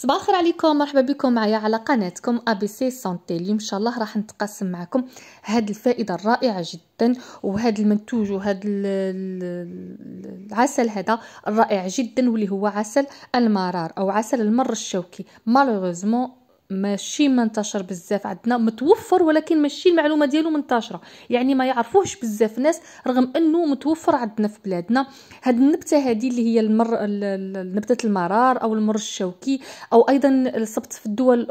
صباح الخير عليكم، مرحبا بكم معايا على قناتكم اي بي سي سانتي. اليوم ان شاء الله راح نتقاسم معكم هذه الفائده الرائعه جدا وهذا المنتوج وهذا العسل هذا الرائع جدا، واللي هو عسل المرار او عسل المر الشوكي. مالوغوزمون ماشي منتشر بزاف عندنا، متوفر ولكن ماشي المعلومه ديالو منتشره، يعني ما يعرفوهش بزاف ناس رغم انه متوفر عندنا في بلادنا. هاد النبته هذه اللي هي نبته المرار او المر الشوكي، او ايضا السبط في الدول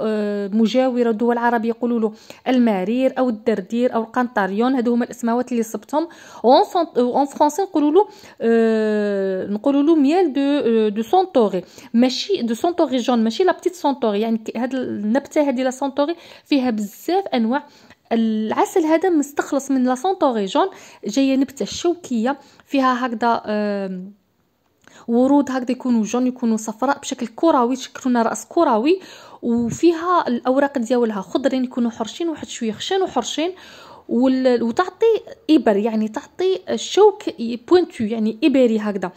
مجاوره، دول عربيه يقولوا له المارير او الدردير او القنطاريون. هادو هما الاسماوات اللي صبتهم. اون فرونسي نقولوا له ميال دو سونتوري، ماشي دو سونتوري جون، ماشي لا بتيت سونتوري. يعني هاد النبته هذه لا سونتوري فيها بزاف انواع. العسل هذا مستخلص من لا سونتوري جون، جايه نبته شوكيه فيها هكذا ورود هكذا يكونوا جون، يكونوا صفراء بشكل كروي، يشكلون راس كروي، وفيها الاوراق ديالها خضرين، يكونوا حرشين واحد شويه خشن وحرشين، وتعطي ابر، يعني تعطي الشوك بوينتو، يعني ابري هكذا.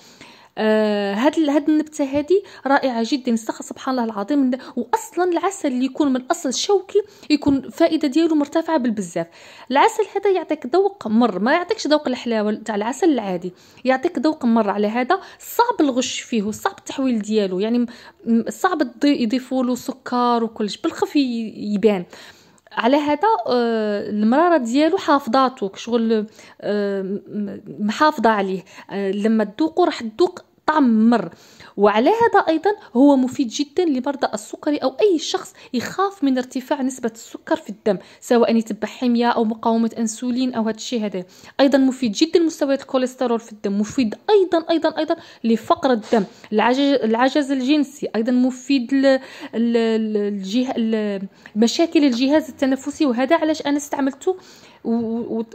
هاد النبته هذه رائعه جدا، يستخلص سبحان الله العظيم. واصلا العسل اللي يكون من اصل شوكي يكون فائده ديالو مرتفعه بالبزاف. العسل هذا يعطيك ذوق مر، ما يعطيكش ذوق الحلاوه تاع العسل العادي، يعطيك ذوق مر. على هذا صعب الغش فيه وصعب التحويل ديالو، يعني صعب يضيفوا له سكر وكلش، بالخف يبان. على هذا المراره ديالو حافظاتو شغل، محافظه عليه. لما تذوقوا راح تذوق طعم مر. وعلى هذا ايضا هو مفيد جدا لمرضى السكري او اي شخص يخاف من ارتفاع نسبه السكر في الدم، سواء يتبع حميه او مقاومه انسولين او هذا الشيء هذا. ايضا مفيد جدا لمستويات الكوليسترول في الدم، مفيد ايضا لفقر الدم، العجز الجنسي، ايضا مفيد مشاكل الجهاز التنفسي. وهذا علاش انا استعملته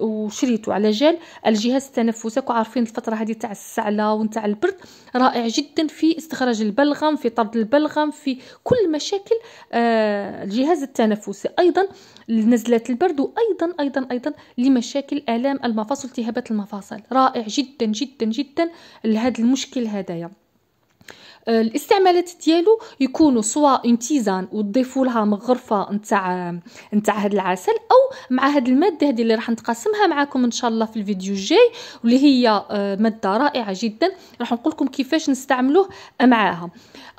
وشريته على جال الجهاز التنفسي. وعارفين الفتره هذه تاع السعله ونتاع البرد رائع جدا في استخراج البلغم، في طرد البلغم، في كل مشاكل الجهاز التنفسي، ايضا لنزلات البرد، وايضا لمشاكل الام المفاصل، التهابات المفاصل. رائع جدا جدا جدا لهذا المشكل هذايا. الاستعمالات ديالو يكونوا سواء تيزان وتضيفوا لها مغرفه نتاع هذا العسل، او مع هذه الماده هذه اللي راح نتقاسمها معكم ان شاء الله في الفيديو الجاي، واللي هي ماده رائعه جدا. راح نقول لكم كيفاش نستعملوه معاها.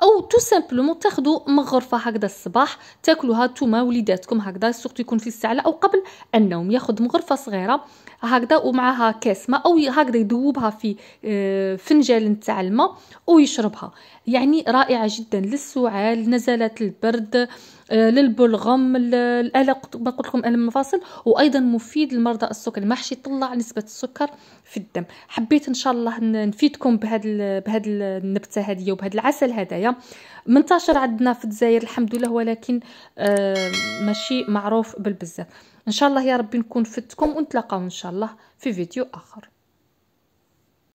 او تو سامبلومون تاخذوا مغرفه هكذا الصباح تاكلوها نتوما وليداتكم هكذا، سورتو يكون في السعله او قبل النوم. ياخذ مغرفه صغيره هكذا ومعها كاس ماء، او هكذا يذوبها في فنجان نتاع الماء ويشربها. يعني رائعه جدا للسعال، نزلات البرد، للبلغم، القلق، ما قلت لكم الم المفاصل. وايضا مفيد لمرضى السكر، ما حش يطلع نسبه السكر في الدم. حبيت ان شاء الله نفيدكم بهذا النبته هذه وبهذا العسل هذايا. منتشر عندنا في الجزائر الحمد لله، ولكن ماشي معروف بالبزاف. ان شاء الله يا ربي نكون فدتكم، ونتلاقاو ان شاء الله في فيديو اخر.